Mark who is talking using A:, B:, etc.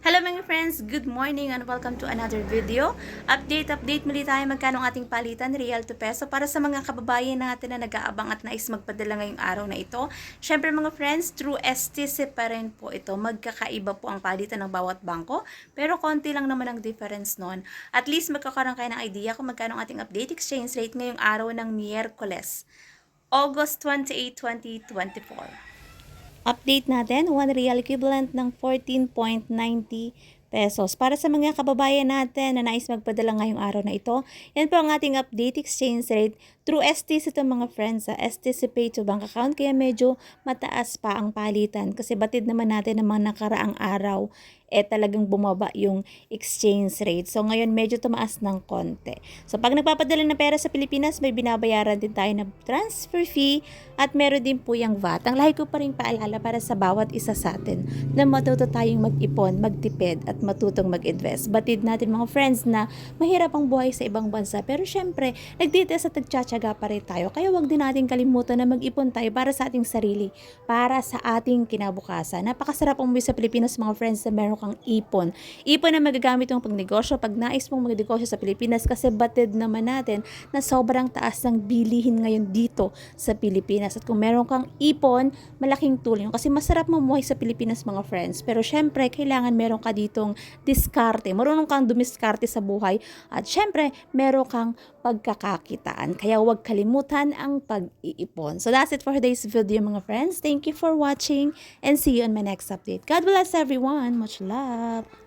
A: Hello mga friends, good morning and welcome to another video. Update muli tayo magkano ang ating palitan, real to peso para sa mga kababayan natin na nag-aabang at nais magpadala ngayong araw na ito. Syempre mga friends, through STC pa rin po ito. Magkakaiba po ang palitan ng bawat bangko, pero konti lang naman ang difference nun. At least magkakaroon kayo ng idea kung magkano ang ating update exchange rate ngayong araw ng Miyerkules, August 28, 2024. Update natin, 1 real equivalent ng 14.90 pesos. Para sa mga kababayan natin na nais magpadala ngayong araw na ito, yan po ang ating update exchange rate through STC ito mga friends, sa STC Pay to Bank Account, kaya medyo mataas pa ang palitan kasi batid naman natin ng mga nakaraang araw talagang bumaba yung exchange rate. So ngayon medyo tumaas ng konti. So pag nagpapadala ng pera sa Pilipinas, may binabayaran din tayo na transfer fee at meron din po yung VAT. Ang lahi ko pa rin paalala para sa bawat isa sa atin na matuto tayong mag-ipon, magtipid at matutong mag-invest. Batid natin mga friends na mahirap ang buhay sa ibang bansa, pero syempre nagtitiis at nagtsatsaga pa rin tayo. Kaya wag din natin kalimutan na mag-ipon tayo para sa ating sarili, para sa ating kinabukasan. Napakasarap umuwi sa Pilipinas mga friends na meron kang ipon. Ipon na magagamit mong pagnegosyo pag nais mong magnegosyo sa Pilipinas, kasi batid naman natin na sobrang taas ng bilihin ngayon dito sa Pilipinas. At kung meron kang ipon, malaking tulong. Kasi masarap mamuhay sa Pilipinas mga friends. Pero syempre, kailangan meron ka ditong diskarte. Marunong kang dumiskarte sa buhay. At syempre, meron kang pagkakakitaan. Kaya huwag kalimutan ang pag-iipon. So that's it for today's video mga friends. Thank you for watching and see you on my next update. God bless everyone. Much love.